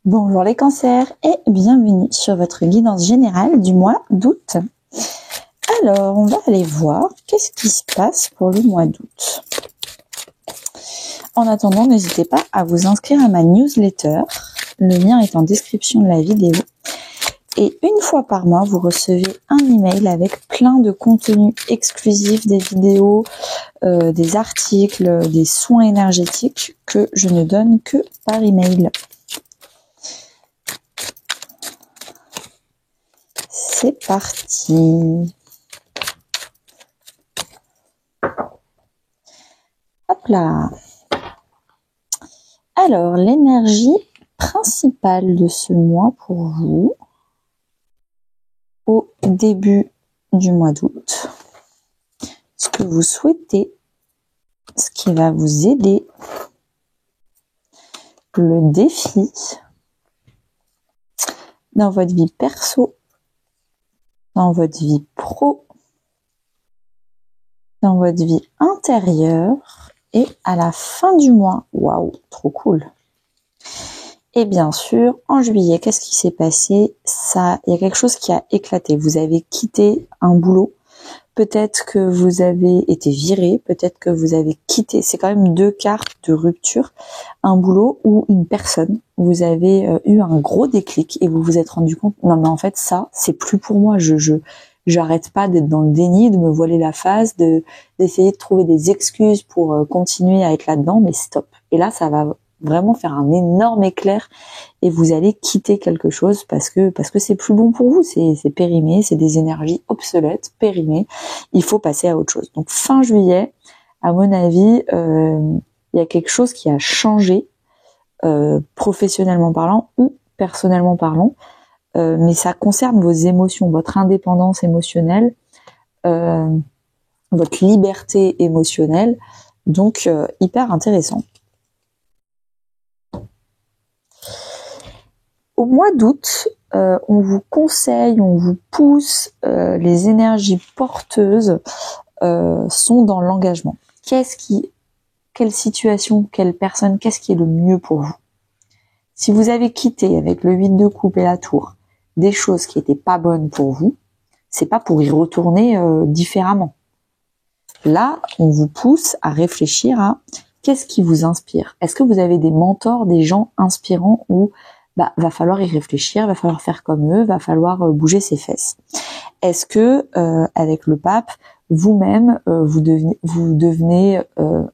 Bonjour les cancers et bienvenue sur votre guidance générale du mois d'août. Alors, on va aller voir qu'est-ce qui se passe pour le mois d'août. En attendant, n'hésitez pas à vous inscrire à ma newsletter. Le lien est en description de la vidéo. Et une fois par mois, vous recevez un email avec plein de contenus exclusifs, des vidéos, des articles, des soins énergétiques que je ne donne que par email. C'est parti. Hop là. Alors, l'énergie principale de ce mois pour vous, au début du mois d'août, ce que vous souhaitez, ce qui va vous aider, le défi dans votre vie perso, dans votre vie pro, dans votre vie intérieure et à la fin du mois. Waouh, trop cool. Et bien sûr, en juillet, qu'est-ce qui s'est passé? Il y a quelque chose qui a éclaté. Vous avez quitté un boulot. Peut-être que vous avez été viré, peut-être que vous avez quitté. C'est quand même deux cartes de rupture. Un boulot ou une personne. Vous avez eu un gros déclic et vous vous êtes rendu compte, non mais en fait ça, c'est plus pour moi. J'arrête pas d'être dans le déni, de me voiler la face, d'essayer de trouver des excuses pour continuer à être là-dedans, mais stop. Et là, ça va vraiment faire un énorme éclair et vous allez quitter quelque chose parce que c'est plus bon pour vous, c'est périmé, c'est des énergies obsolètes, périmées. Il faut passer à autre chose. Donc fin juillet, à mon avis, il y a quelque chose qui a changé professionnellement parlant ou personnellement parlant, mais ça concerne vos émotions, votre indépendance émotionnelle, votre liberté émotionnelle, donc hyper intéressant. Au mois d'août, on vous conseille, on vous pousse, les énergies porteuses sont dans l'engagement. Quelle situation, quelle personne, qu'est-ce qui est le mieux pour vous? Si vous avez quitté avec le 8 de coupe et la tour des choses qui étaient pas bonnes pour vous, c'est pas pour y retourner différemment. Là, on vous pousse à réfléchir à qu'est-ce qui vous inspire. Est-ce que vous avez des mentors, des gens inspirants où va falloir y réfléchir, va falloir faire comme eux, va falloir bouger ses fesses. Est-ce que avec le pape, vous-même vous devenez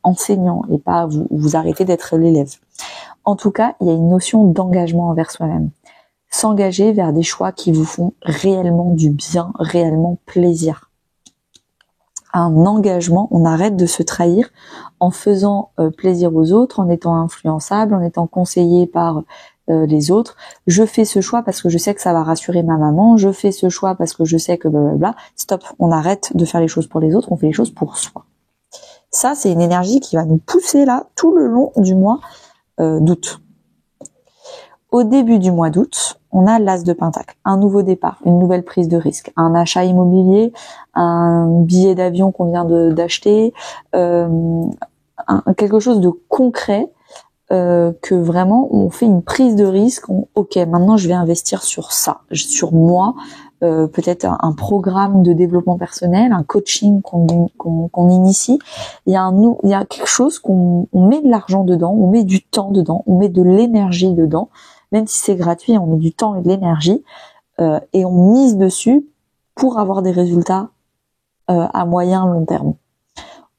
enseignant et pas vous arrêtez d'être l'élève. En tout cas, il y a une notion d'engagement envers soi-même. S'engager vers des choix qui vous font réellement du bien, réellement plaisir. Un engagement, on arrête de se trahir en faisant plaisir aux autres, en étant influençable, en étant conseillé par les autres. Je fais ce choix parce que je sais que ça va rassurer ma maman, je fais ce choix parce que je sais que blablabla. Stop, on arrête de faire les choses pour les autres, on fait les choses pour soi. Ça, c'est une énergie qui va nous pousser là tout le long du mois d'août. Au début du mois d'août, on a l'As de Pentacle, un nouveau départ, une nouvelle prise de risque, un achat immobilier, un billet d'avion qu'on vient d'acheter, quelque chose de concret, que vraiment on fait une prise de risque. Ok, maintenant je vais investir sur ça, sur moi, peut-être un programme de développement personnel, un coaching qu'on initie. Il y a quelque chose on met de l'argent dedans, on met du temps dedans, on met de l'énergie dedans. Même si c'est gratuit, on met du temps et de l'énergie et on mise dessus pour avoir des résultats à moyen long terme.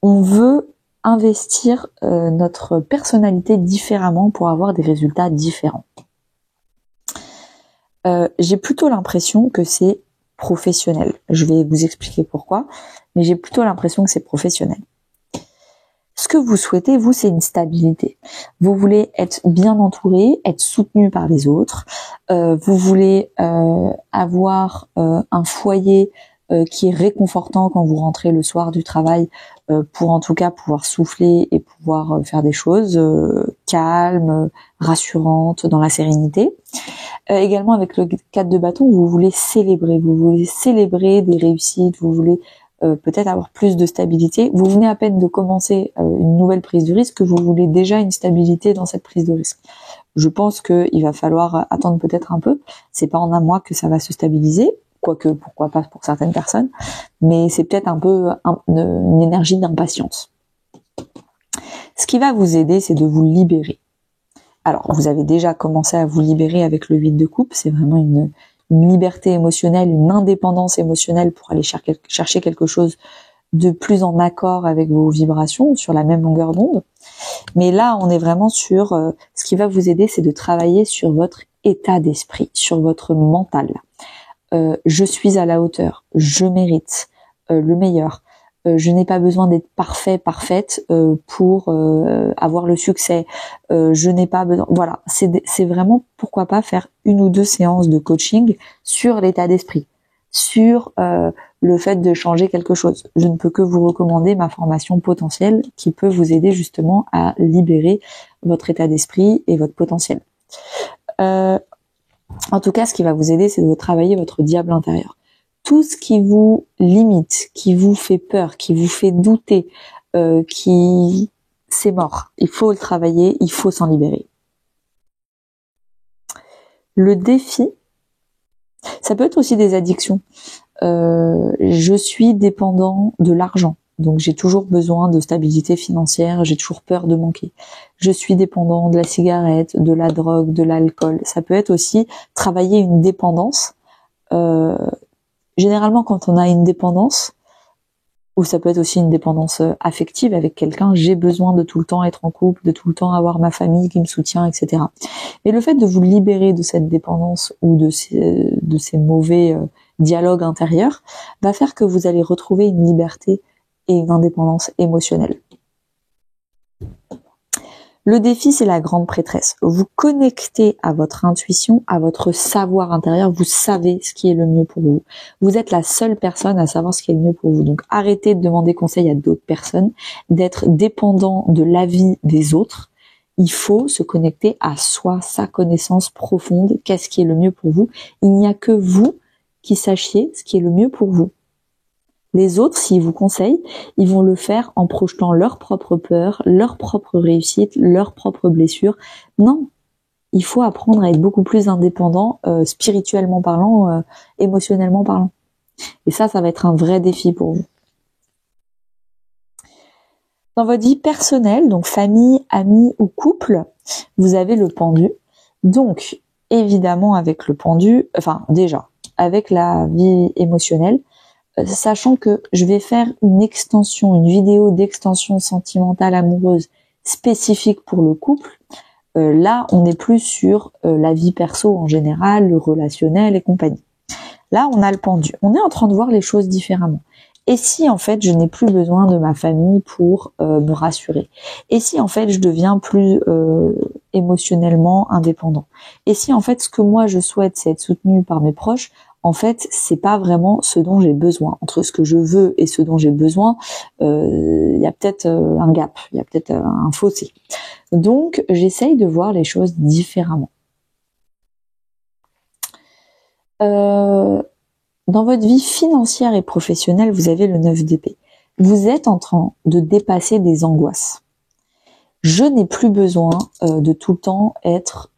On veut investir notre personnalité différemment pour avoir des résultats différents. J'ai plutôt l'impression que c'est professionnel. Je vais vous expliquer pourquoi, mais j'ai plutôt l'impression que c'est professionnel. Ce que vous souhaitez, vous, c'est une stabilité. Vous voulez être bien entouré, être soutenu par les autres. Vous voulez avoir un foyer qui est réconfortant quand vous rentrez le soir du travail, pour en tout cas pouvoir souffler et pouvoir faire des choses calmes, rassurantes, dans la sérénité. Également avec le 4 de bâton, vous voulez célébrer des réussites, vous voulez peut-être avoir plus de stabilité. Vous venez à peine de commencer une nouvelle prise de risque, que vous voulez déjà une stabilité dans cette prise de risque. Je pense qu'il va falloir attendre peut-être un peu. C'est pas en un mois que ça va se stabiliser, quoique pourquoi pas pour certaines personnes, mais c'est peut-être un peu une énergie d'impatience. Ce qui va vous aider, c'est de vous libérer. Alors, vous avez déjà commencé à vous libérer avec le 8 de coupe, c'est vraiment une liberté émotionnelle, une indépendance émotionnelle pour aller chercher quelque chose de plus en accord avec vos vibrations, sur la même longueur d'onde. Mais là, on est vraiment sur ce qui va vous aider, c'est de travailler sur votre état d'esprit, sur votre mental. Je suis à la hauteur, je mérite le meilleur. Je n'ai pas besoin d'être parfaite pour avoir le succès. Je n'ai pas besoin. Voilà, c'est vraiment pourquoi pas faire 1 ou 2 séances de coaching sur l'état d'esprit, sur le fait de changer quelque chose. Je ne peux que vous recommander ma formation potentielle qui peut vous aider justement à libérer votre état d'esprit et votre potentiel. En tout cas, ce qui va vous aider, c'est de travailler votre diable intérieur. Tout ce qui vous limite, qui vous fait peur, qui vous fait douter, c'est mort. Il faut le travailler, il faut s'en libérer. Le défi, ça peut être aussi des addictions. Je suis dépendant de l'argent, donc j'ai toujours besoin de stabilité financière, j'ai toujours peur de manquer. Je suis dépendant de la cigarette, de la drogue, de l'alcool. Ça peut être aussi travailler une dépendance. Généralement, quand on a une dépendance, ou ça peut être aussi une dépendance affective avec quelqu'un, j'ai besoin de tout le temps être en couple, de tout le temps avoir ma famille qui me soutient, etc. Et le fait de vous libérer de cette dépendance ou de ces mauvais dialogues intérieurs va faire que vous allez retrouver une liberté et une indépendance émotionnelle. Le défi, c'est la grande prêtresse. Vous connectez à votre intuition, à votre savoir intérieur. Vous savez ce qui est le mieux pour vous. Vous êtes la seule personne à savoir ce qui est le mieux pour vous. Donc, arrêtez de demander conseil à d'autres personnes, d'être dépendant de l'avis des autres. Il faut se connecter à soi, sa connaissance profonde. Qu'est-ce qui est le mieux pour vous? Il n'y a que vous qui sachiez ce qui est le mieux pour vous. Les autres, s'ils vous conseillent, ils vont le faire en projetant leur propre peur, leur propre réussite, leurs propres blessures. Non, il faut apprendre à être beaucoup plus indépendant, spirituellement parlant, émotionnellement parlant. Et ça va être un vrai défi pour vous. Dans votre vie personnelle, donc famille, amis ou couple, vous avez le pendu. Donc, évidemment, avec le pendu, déjà, avec la vie émotionnelle, sachant que je vais faire une vidéo d'extension sentimentale amoureuse spécifique pour le couple. Là, on n'est plus sur la vie perso en général, le relationnel et compagnie. Là, on a le pendu. On est en train de voir les choses différemment. Et si en fait, je n'ai plus besoin de ma famille pour me rassurer? Et si en fait, je deviens plus émotionnellement indépendant? Et si en fait, ce que moi je souhaite, c'est être soutenu par mes proches? En fait, c'est pas vraiment ce dont j'ai besoin. Entre ce que je veux et ce dont j'ai besoin, il y a peut-être un gap, il y a peut-être un fossé. Donc, j'essaye de voir les choses différemment. Dans votre vie financière et professionnelle, vous avez le 9 d'épée. Vous êtes en train de dépasser des angoisses. Je n'ai plus besoin de tout le temps être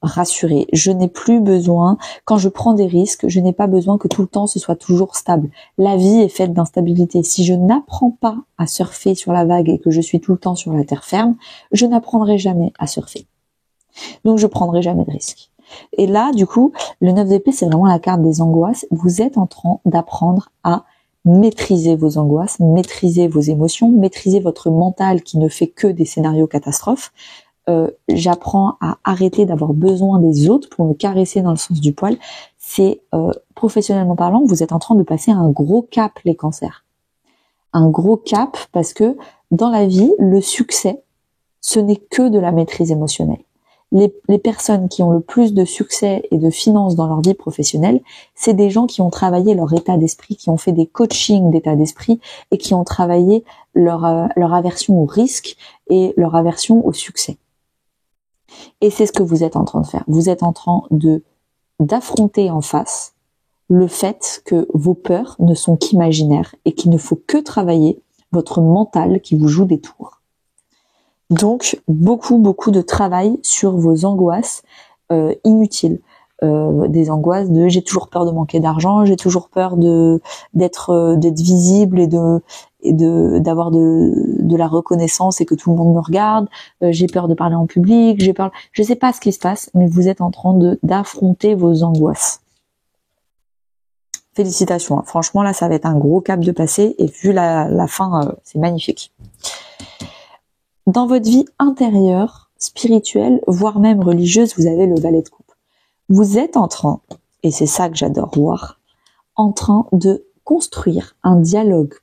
rassurée. Je n'ai plus besoin, quand je prends des risques, je n'ai pas besoin que tout le temps ce soit toujours stable. La vie est faite d'instabilité. Si je n'apprends pas à surfer sur la vague et que je suis tout le temps sur la terre ferme, je n'apprendrai jamais à surfer. Donc je prendrai jamais de risques. Et là, du coup, le 9 d'épée, c'est vraiment la carte des angoisses. Vous êtes en train d'apprendre à maîtriser vos angoisses, maîtriser vos émotions, maîtriser votre mental qui ne fait que des scénarios catastrophes. J'apprends à arrêter d'avoir besoin des autres pour me caresser dans le sens du poil. C'est professionnellement parlant, vous êtes en train de passer un gros cap, les cancers. Un gros cap parce que dans la vie, le succès, ce n'est que de la maîtrise émotionnelle. Les personnes qui ont le plus de succès et de finances dans leur vie professionnelle, c'est des gens qui ont travaillé leur état d'esprit, qui ont fait des coachings d'état d'esprit et qui ont travaillé leur aversion au risque et leur aversion au succès. Et c'est ce que vous êtes en train de faire. Vous êtes en train d'affronter en face le fait que vos peurs ne sont qu'imaginaires et qu'il ne faut que travailler votre mental qui vous joue des tours. Donc, beaucoup de travail sur vos angoisses inutiles. Des angoisses de j'ai toujours peur de manquer d'argent, j'ai toujours peur d'être visible et d'avoir de la reconnaissance et que tout le monde me regarde, j'ai peur de parler en public, je sais pas ce qui se passe, mais vous êtes en train d'affronter vos angoisses. Félicitations, hein. Franchement là ça va être un gros cap de passer et vu la fin, c'est magnifique. Dans votre vie intérieure, spirituelle, voire même religieuse, vous avez le valet de coupe. Vous êtes en train, et c'est ça que j'adore voir, en train de construire un dialogue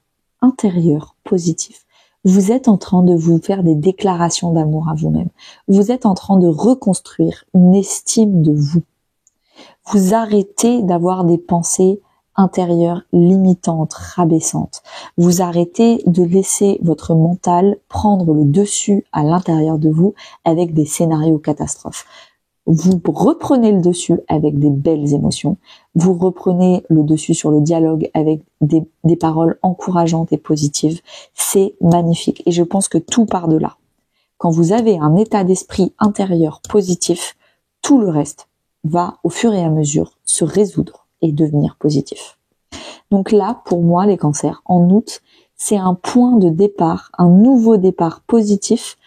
intérieur positif. Vous êtes en train de vous faire des déclarations d'amour à vous-même. Vous êtes en train de reconstruire une estime de vous. Vous arrêtez d'avoir des pensées intérieures limitantes, rabaissantes. Vous arrêtez de laisser votre mental prendre le dessus à l'intérieur de vous avec des scénarios catastrophes. Vous reprenez le dessus avec des belles émotions. Vous reprenez le dessus sur le dialogue avec des paroles encourageantes et positives. C'est magnifique. Et je pense que tout part de là. Quand vous avez un état d'esprit intérieur positif, tout le reste va au fur et à mesure se résoudre et devenir positif. Donc là, pour moi, les cancers, en août, c'est un point de départ, un nouveau départ positif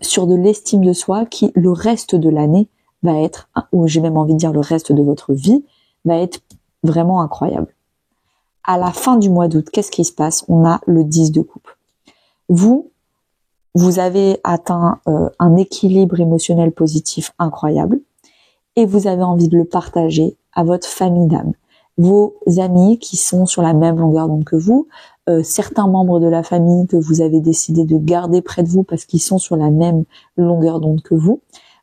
sur de l'estime de soi qui, le reste de l'année, va être, ou j'ai même envie de dire le reste de votre vie, va être vraiment incroyable. À la fin du mois d'août, qu'est-ce qui se passe? On a le 10 de coupe. Vous avez atteint un équilibre émotionnel positif incroyable et vous avez envie de le partager à votre famille d'âme. Vos amis qui sont sur la même longueur d'onde que vous, certains membres de la famille que vous avez décidé de garder près de vous parce qu'ils sont sur la même longueur d'onde que vous.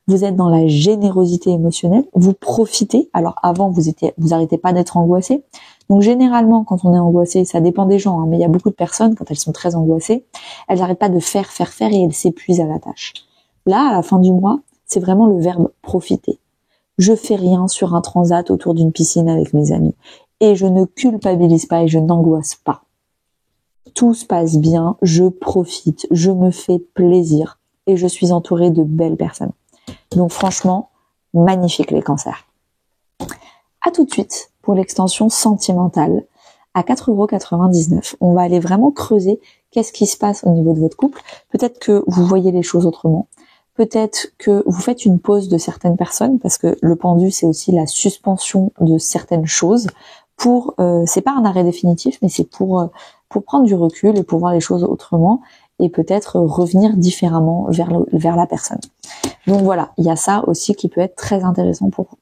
Vous êtes dans la générosité émotionnelle, vous profitez. Alors avant, vous arrêtez pas d'être angoissé. Donc généralement, quand on est angoissé, ça dépend des gens, hein, mais il y a beaucoup de personnes, quand elles sont très angoissées, elles n'arrêtent pas de faire et elles s'épuisent à la tâche. Là, à la fin du mois, c'est vraiment le verbe profiter. Je fais rien sur un transat autour d'une piscine avec mes amis. Et je ne culpabilise pas et je n'angoisse pas. Tout se passe bien, je profite, je me fais plaisir et je suis entourée de belles personnes. Donc franchement, magnifique les cancers. À tout de suite pour l'extension sentimentale à 4,99 €. On va aller vraiment creuser qu'est-ce qui se passe au niveau de votre couple. Peut-être que vous voyez les choses autrement. Peut-être que vous faites une pause de certaines personnes parce que le pendu c'est aussi la suspension de certaines choses c'est pas un arrêt définitif mais c'est pour prendre du recul et pour voir les choses autrement et peut-être revenir différemment vers la personne. Donc voilà, il y a ça aussi qui peut être très intéressant pour vous.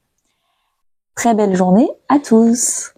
Très belle journée à tous!